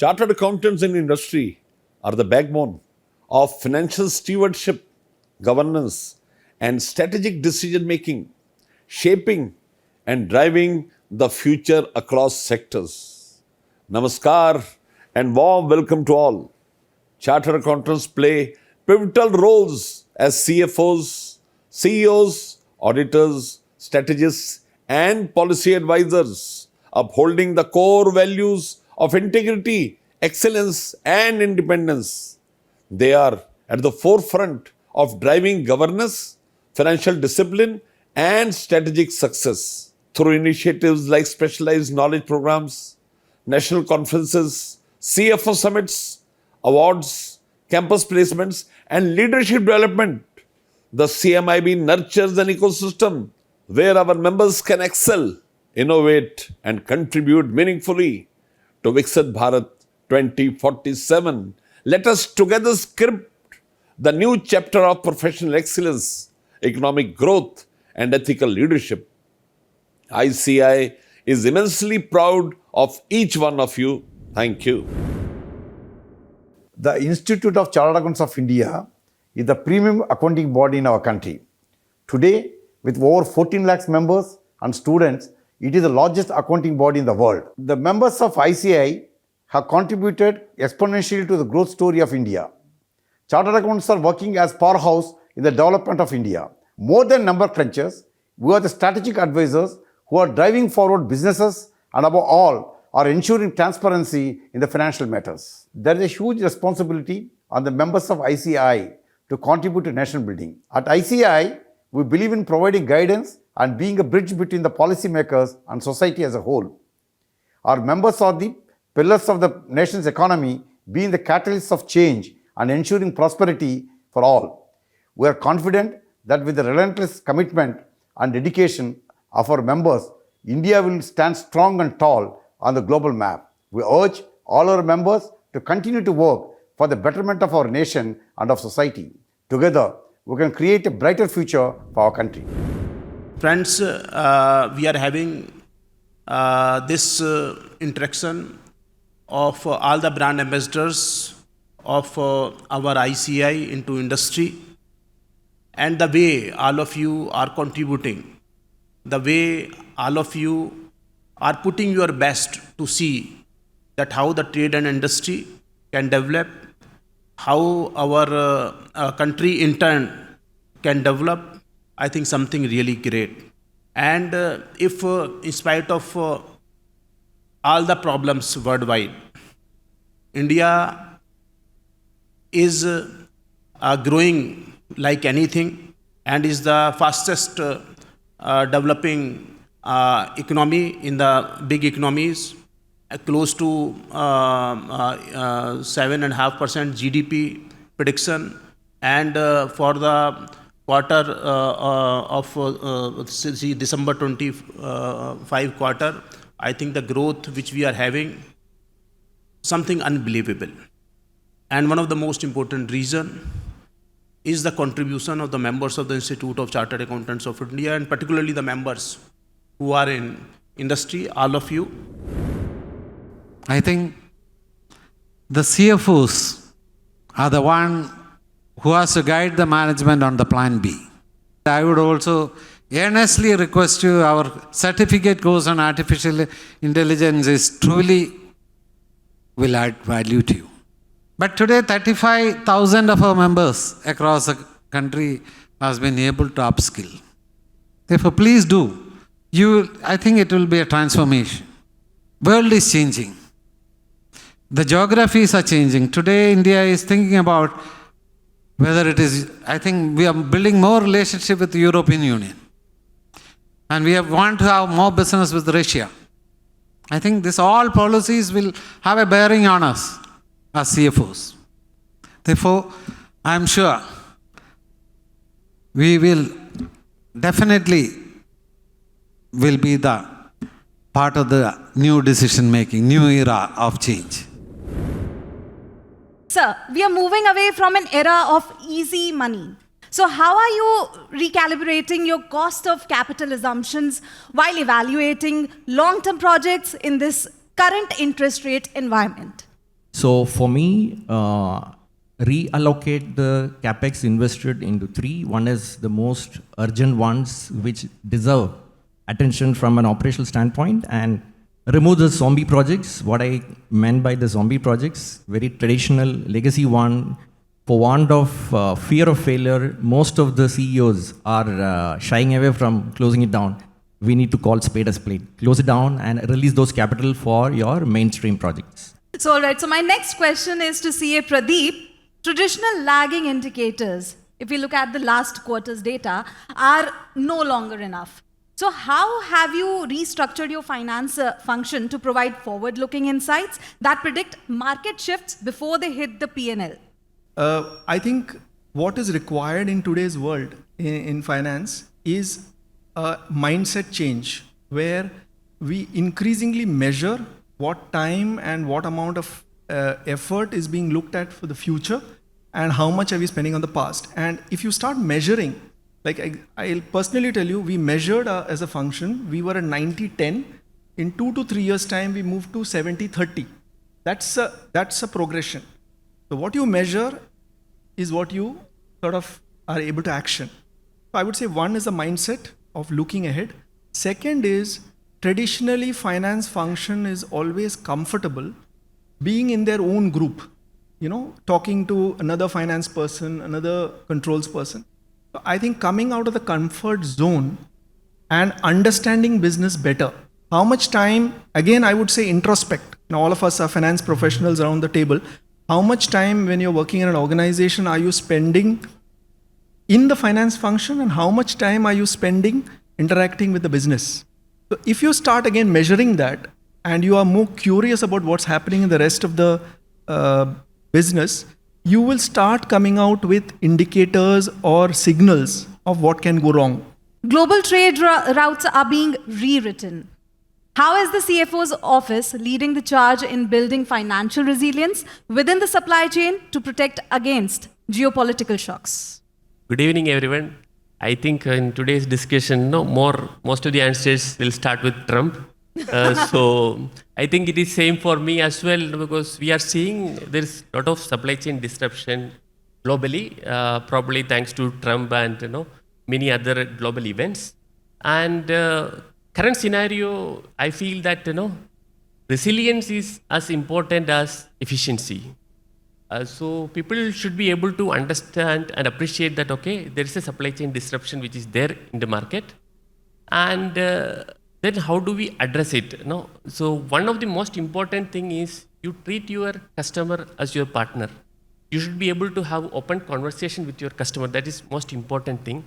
Chartered accountants in industry are the backbone of financial stewardship, governance, and strategic decision making, shaping and driving the future across sectors. Namaskar and warm welcome to all. Chartered accountants play pivotal roles as CFOs, CEOs, auditors, strategists, and policy advisors, upholding the core values of integrity, excellence, and independence. They are at the forefront of driving governance, financial discipline, and strategic success through initiatives like specialized knowledge programs, national conferences, CFO summits, awards, campus placements, and leadership development. The CMIB nurtures an ecosystem where our members can excel, innovate, and contribute meaningfully to Viksit Bharat 2047. Let us together script the new chapter of professional excellence, economic growth, and ethical leadership. ICAI is immensely proud of each one of you. Thank you. The Institute of Chartered Accountants of India is the premium accounting body in our country. Today, with over 14 lakhs members and students, it is the largest accounting body in the world. The members of ICAI have contributed exponentially to the growth story of India. Chartered accountants are working as powerhouse in the development of India. More than number crunchers, we are the strategic advisors who are driving forward businesses and above all are ensuring transparency in the financial matters. There is a huge responsibility on the members of ICAI to contribute to national building. At ICAI, we believe in providing guidance and being a bridge between the policymakers and society as a whole. Our members are the pillars of the nation's economy, being the catalysts of change and ensuring prosperity for all. We are confident that with the relentless commitment and dedication of our members, India will stand strong and tall on the global map. We urge all our members to continue to work for the betterment of our nation and of society. Together, we can create a brighter future for our country. Friends, we are having this interaction of all the brand ambassadors of our ICAI into industry, and the way all of you are contributing, the way all of you are putting your best to see that how the trade and industry can develop, how our country in turn can develop. I think something really great. And if in spite of all the problems worldwide, India is growing like anything and is the fastest developing economy in the big economies, close to 7.5% GDP prediction, and for the quarter of December 25 quarter, I think the growth which we are having, something unbelievable. And one of the most important reason is the contribution of the members of the Institute of Chartered Accountants of India, and particularly the members who are in industry, all of you. I think the CFOs are the one who has to guide the management on the plan B. I would also earnestly request you, our certificate course on artificial intelligence is truly will add value to you. But today 35,000 of our members across the country has been able to upskill. Therefore, please do. I think it will be a transformation. World is changing. The geographies are changing. Today, India is thinking about whether it is, I think we are building more relationship with the European Union. And we want to have more business with Russia. I think this all policies will have a bearing on us as CFOs. Therefore, I am sure we will definitely will be the part of the new decision making, new era of change. Sir, we are moving away from an era of easy money. So how are you recalibrating your cost of capital assumptions while evaluating long-term projects in this current interest rate environment? So for me, reallocate the capex invested into three. One is the most urgent ones which deserve attention from an operational standpoint, and remove the zombie projects. What I meant by the zombie projects, very traditional legacy one. For want of fear of failure, most of the CEOs are shying away from closing it down. We need to call spade a spade. Close it down and release those capital for your mainstream projects. So, all right. So, my next question is to CA Pradeep. Traditional lagging indicators, if we look at the last quarter's data, are no longer enough. So, how have you restructured your finance function to provide forward-looking insights that predict market shifts before they hit the P&L? I think what is required in today's world in finance is a mindset change where we increasingly measure what time and what amount of effort is being looked at for the future and how much are we spending on the past. And if you start measuring, like I'll personally tell you, we measured as a function, we were at 90-10. In 2 to 3 years time, we moved to 70-30. That's a progression. So what you measure is what you sort of are able to action. So I would say one is the mindset of looking ahead. Second is traditionally finance function is always comfortable being in their own group, talking to another finance person, another controls person. So I think coming out of the comfort zone and understanding business better. How much time, again, I would say introspect. All of us are finance professionals around the table. How much time when you're working in an organization are you spending in the finance function, and how much time are you spending interacting with the business? So if you start again measuring that and you are more curious about what's happening in the rest of the business, you will start coming out with indicators or signals of what can go wrong. Global trade routes are being rewritten. How is the CFO's office leading the charge in building financial resilience within the supply chain to protect against geopolitical shocks? Good evening, everyone. I think in today's discussion, most of the answers will start with Trump. So I think it is same for me as well, because we are seeing there's a lot of supply chain disruption globally, probably thanks to Trump and many other global events. And current scenario, I feel that resilience is as important as efficiency. So people should be able to understand and appreciate that, okay, there is a supply chain disruption which is there in the market. And then how do we address it? So one of the most important thing is you treat your customer as your partner. You should be able to have open conversation with your customer. That is most important thing.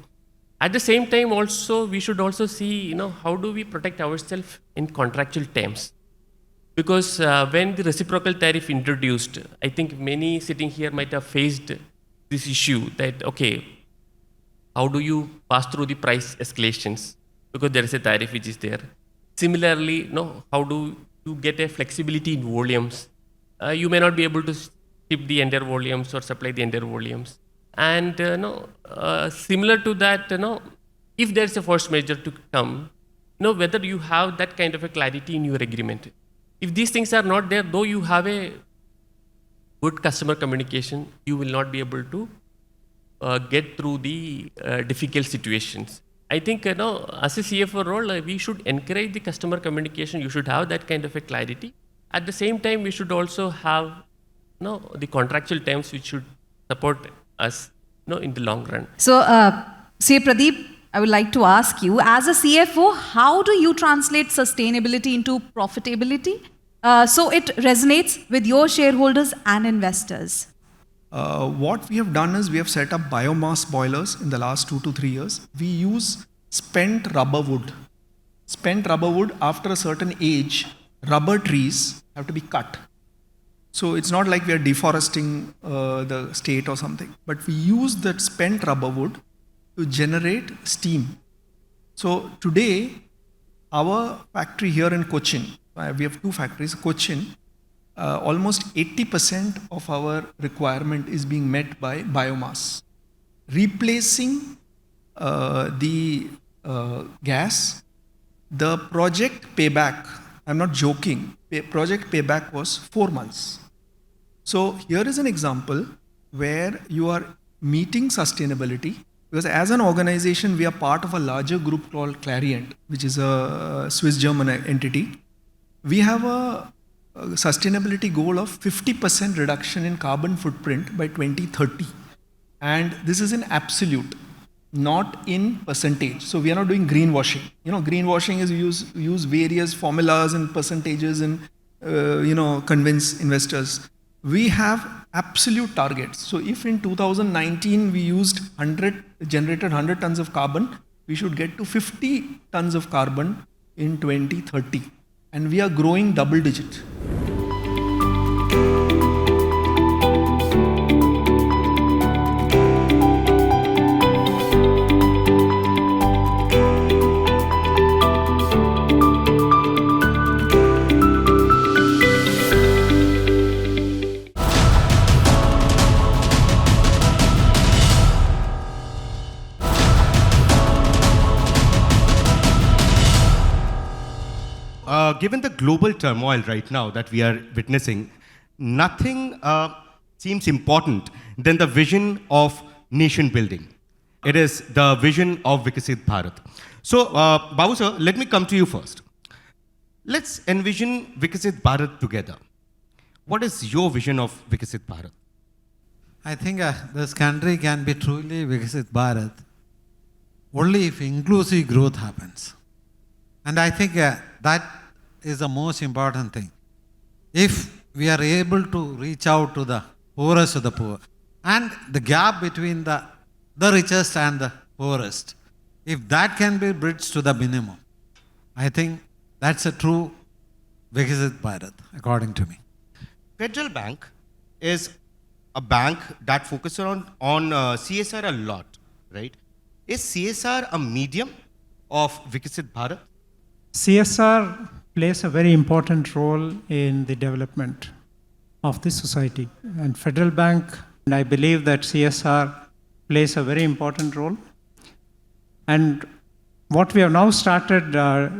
At the same time also, we should also see, how do we protect ourselves in contractual terms? Because when the reciprocal tariff introduced, I think many sitting here might have faced this issue that, okay, how do you pass through the price escalations? Because there is a tariff which is there. Similarly, how do you get a flexibility in volumes? You may not be able to ship the entire volumes or supply the entire volumes. And similar to that, if there is a force measure to come, whether you have that kind of a clarity in your agreement. If these things are not there, though you have a good customer communication, you will not be able to get through the difficult situations. I think, as a CFO role, we should encourage the customer communication. You should have that kind of a clarity. At the same time, we should also have, the contractual terms which should support us, in the long run. So, CA Pradeep, I would like to ask you, as a CFO, how do you translate sustainability into profitability so it resonates with your shareholders and investors? What we have done is we have set up biomass boilers in the last 2 to 3 years. We use spent rubber wood. Spent rubber wood, after a certain age, rubber trees have to be cut. So it's not like we are deforesting the state or something, but we use that spent rubber wood to generate steam. So today, our factory here in Kochi, we have 2 factories, Kochi, almost 80% of our requirement is being met by biomass. Replacing the gas, the project payback, I'm not joking, project payback was 4 months. So here is an example where you are meeting sustainability, because as an organization, we are part of a larger group called Clariant, which is a Swiss-German entity. We have a sustainability goal of 50% reduction in carbon footprint by 2030. And this is in absolute, not in percentage. So we are not doing greenwashing. Greenwashing is use various formulas and percentages and convince investors. We have absolute targets. So if in 2019 we generated 100 tons of carbon, we should get to 50 tons of carbon in 2030. And we are growing double digit. Given the global turmoil right now that we are witnessing, nothing seems important than the vision of nation building. It is the vision of Vikasit Bharat. So, Babu sir, let me come to you first. Let's envision Vikasit Bharat together. What is your vision of Vikasit Bharat? I think this country can be truly Vikasit Bharat only if inclusive growth happens. And I think that is the most important thing. If we are able to reach out to the poorest of the poor, and the gap between the richest and the poorest, if that can be bridged to the minimum, I think that's a true Vikasit Bharat, according to me. Federal Bank is a bank that focuses on CSR a lot, right? Is CSR a medium of Vikasit Bharat? CSR plays a very important role in the development of the society. And Federal Bank, and I believe that CSR plays a very important role. And what we have now started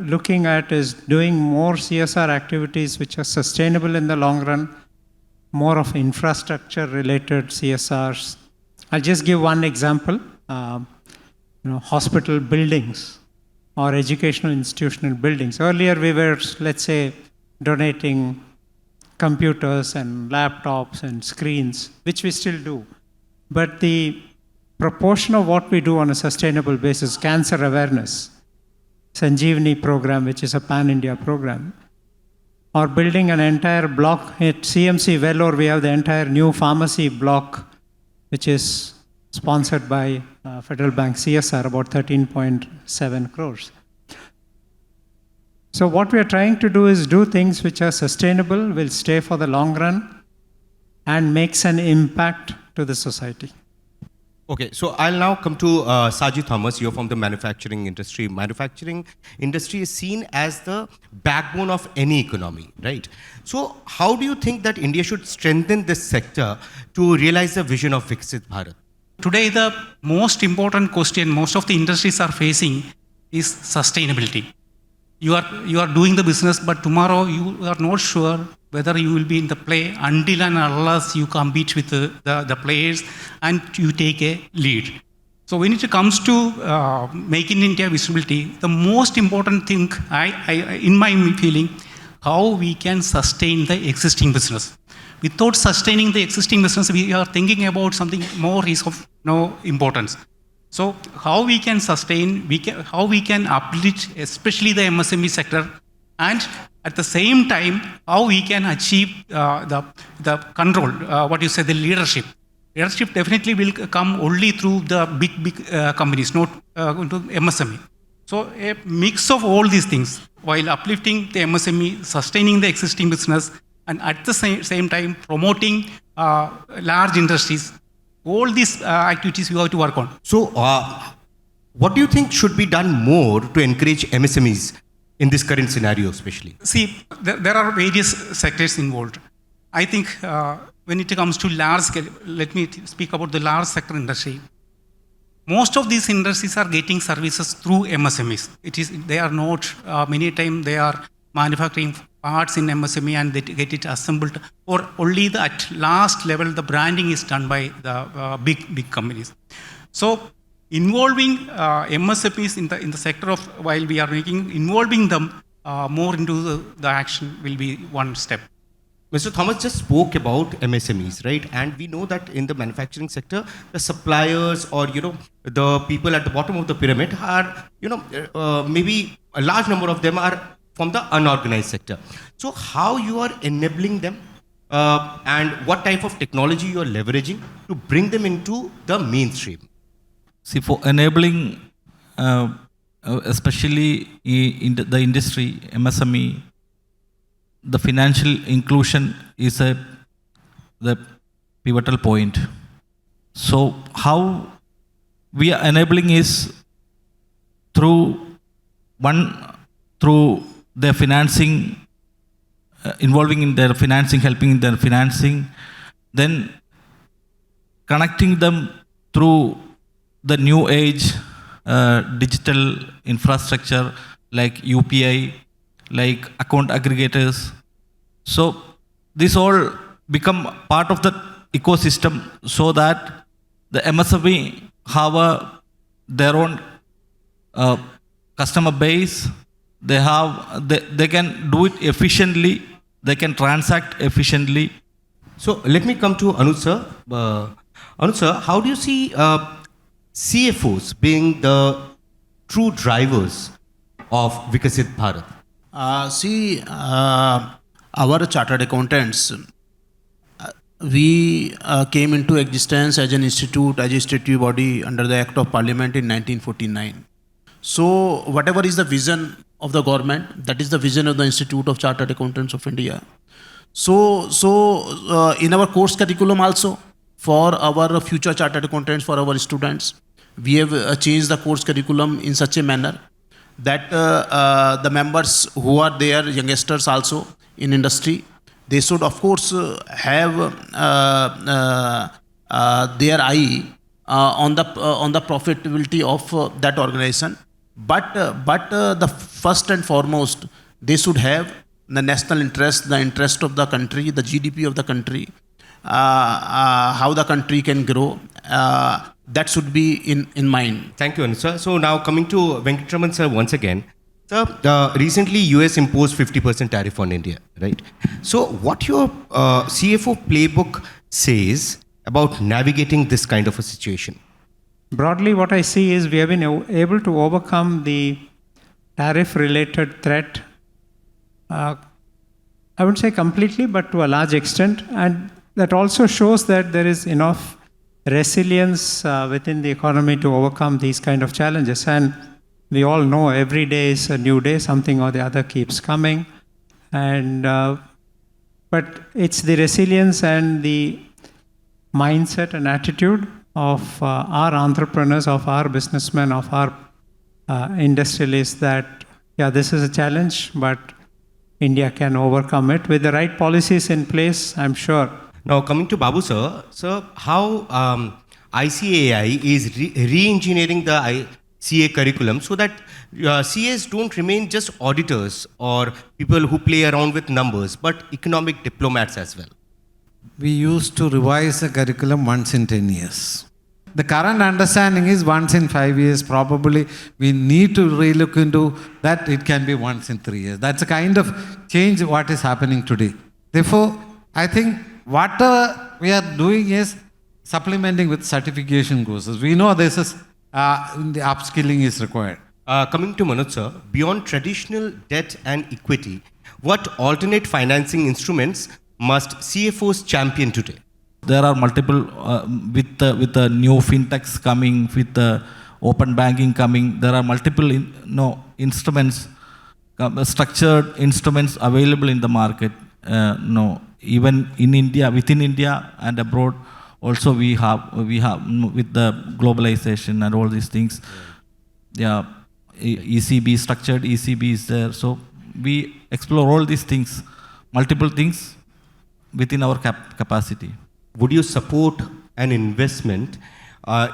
looking at is doing more CSR activities which are sustainable in the long run, more of infrastructure related CSRs. I'll just give one example, hospital buildings or educational institutional buildings. Earlier we were, let's say, donating computers and laptops and screens, which we still do. But the proportion of what we do on a sustainable basis, cancer awareness, Sanjeevani program, which is a pan-India program, or building an entire block at CMC Vellore, we have the entire new pharmacy block, which is sponsored by Federal Bank CSR, about 13.7 crores. So what we are trying to do is do things which are sustainable, will stay for the long run, and makes an impact to the society. Okay, so I'll now come to Saji Thomas. You're from the manufacturing industry. Manufacturing industry is seen as the backbone of any economy, right? So how do you think that India should strengthen this sector to realize the vision of Viksit Bharat? Today, the most important question most of the industries are facing is sustainability. You are doing the business, but tomorrow you are not sure whether you will be in the play until and unless you compete with the players and you take a lead. So when it comes to making India visibility, the most important thing, in my feeling, how we can sustain the existing business. Without sustaining the existing business, we are thinking about something more is of no importance. So how we can sustain, how we can uplift, especially the MSME sector, and at the same time, how we can achieve the control, the leadership. Leadership definitely will come only through the big companies, not into MSME. So a mix of all these things, while uplifting the MSME, sustaining the existing business, and at the same time promoting large industries. All these activities we have to work on. So what do you think should be done more to encourage MSMEs in this current scenario especially? See, there are various sectors involved. I think when it comes to large scale, let me speak about the large sector industry. Most of these industries are getting services through MSMEs. They are not, many times they are manufacturing parts in MSME and they get it assembled, or only the at last level the branding is done by the big companies. So involving MSMEs in the sector of, while we are involving them more into the action will be one step. Mr. Thomas just spoke about MSMEs, right? And we know that in the manufacturing sector, the suppliers or, the people at the bottom of the pyramid are, maybe a large number of them are from the unorganized sector. So how you are enabling them and what type of technology you are leveraging to bring them into the mainstream? See, for enabling, especially in the industry, MSME, the financial inclusion is the pivotal point. So how we are enabling is through their financing, involving in their financing, helping in their financing, then connecting them through the new age digital infrastructure like UPI, like account aggregators. So this all become part of the ecosystem so that the MSME have their own customer base. They can do it efficiently. They can transact efficiently. So let me come to Anuj sir. Anuj sir, how do you see CFOs being the true drivers of Vikasit Bharat? Our chartered accountants, we came into existence as an institute, as a statutory body under the Act of Parliament in 1949. So whatever is the vision of the government, that is the vision of the Institute of Chartered Accountants of India. So in our course curriculum also, for our future chartered accountants, for our students, we have changed the course curriculum in such a manner that the members who are there, youngsters also in industry, they should of course have their eye on the profitability of that organization. But the first and foremost, they should have the national interest, the interest of the country, the GDP of the country, how the country can grow. That should be in mind. Thank you, Anuj sir. So now coming to Venkatraman sir once again. Sir, recently US imposed 50% tariff on India, right? So what your CFO playbook says about navigating this kind of a situation? Broadly, what I see is we have been able to overcome the tariff-related threat, I wouldn't say completely, but to a large extent. And that also shows that there is enough resilience within the economy to overcome these kind of challenges. And we all know every day is a new day, something or the other keeps coming. And but it's the resilience and the mindset and attitude of our entrepreneurs, of our businessmen, of our industrialists that, yeah, this is a challenge, but India can overcome it with the right policies in place, I'm sure. Now coming to Babu sir, how ICAI is re-engineering the CA curriculum so that CAs don't remain just auditors or people who play around with numbers, but economic diplomats as well? We used to revise the curriculum once in 10 years. The current understanding is once in 5 years, probably we need to relook into that. It can be once in 3 years. That's a kind of change what is happening today. Therefore, I think whatever we are doing is supplementing with certification courses. We know this is the upskilling is required. Coming to Manoj sir, beyond traditional debt and equity, what alternate financing instruments must CFOs champion today? There are multiple, with the new fintechs coming, with the open banking coming, there are multiple instruments, structured instruments available in the market. Even in India, within India and abroad, also we have with the globalization and all these things. Yeah, ECB, structured ECB is there. So we explore all these things, multiple things within our capacity. Would you support an investment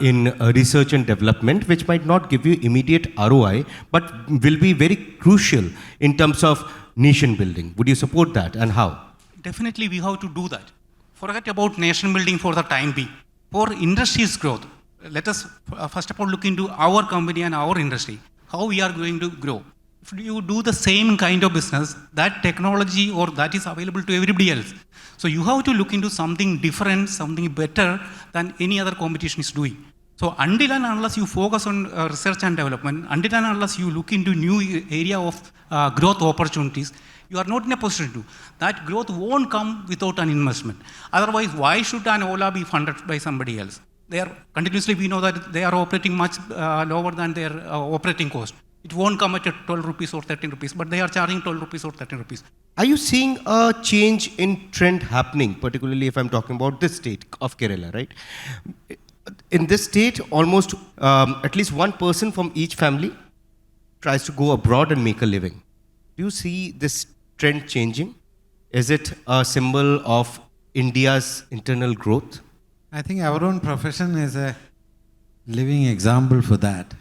in research and development, which might not give you immediate ROI, but will be very crucial in terms of nation building. Would you support that, and how? Definitely, we have to do that. Forget about nation building for the time being. For industry's growth, let us first of all look into our company and our industry, how we are going to grow. If you do the same kind of business, that technology or that is available to everybody else. So you have to look into something different, something better than any other competition is doing. So until and unless you focus on research and development, until and unless you look into new area of growth opportunities, you are not in a position to. That growth won't come without an investment. Otherwise, why should an Ola be funded by somebody else? They are continuously, we know that they are operating much lower than their operating cost. It won't come at 12 rupees or 13 rupees, but they are charging 12 rupees or 13 rupees. Are you seeing a change in trend happening, particularly if I'm talking about this state of Kerala, right? In this state, almost at least one person from each family tries to go abroad and make a living. Do you see this trend changing? Is it a symbol of India's internal growth? I think our own profession is a living example for that.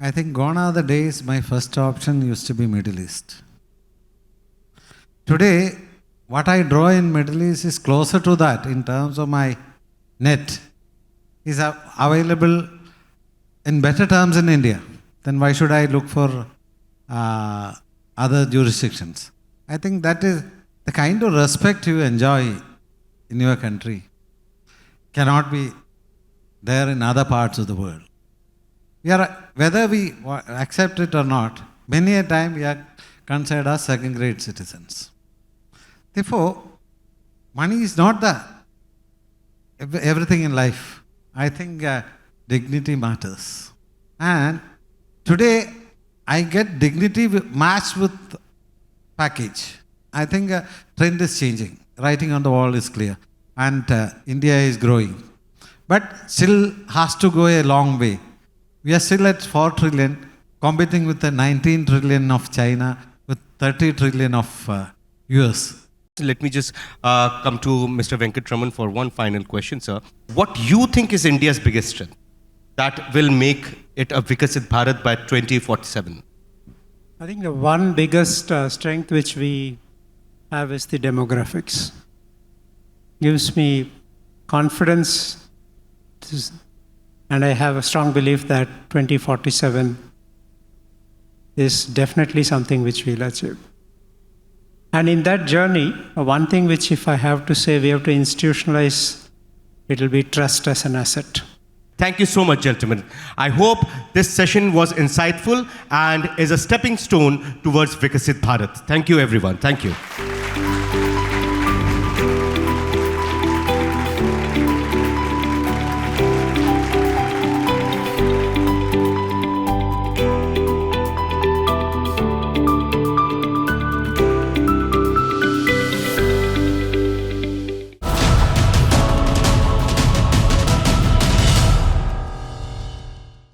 I think gone are the days my first option used to be Middle East. Today, what I draw in Middle East is closer to that in terms of my net is available in better terms in India. Then why should I look for other jurisdictions? I think that is the kind of respect you enjoy in your country cannot be there in other parts of the world. Whether we accept it or not, many a time we are considered as second-grade citizens. Therefore, money is not everything in life. I think dignity matters. And today, I get dignity matched with package. I think trend is changing. Writing on the wall is clear. And India is growing. But still has to go a long way. We are still at 4 trillion, competing with the 19 trillion of China, with 30 trillion of US. Let me just come to Mr. Venkatraman for one final question, sir. What you think is India's biggest strength that will make it a Vikasit Bharat by 2047? I think the one biggest strength which we have is the demographics. Gives me confidence, and I have a strong belief that 2047 is definitely something which we'll achieve. And in that journey, one thing which if I have to say we have to institutionalize, it will be trust as an asset. Thank you so much, gentlemen. I hope this session was insightful and is a stepping stone towards Vikasit Bharat. Thank you, everyone. Thank you.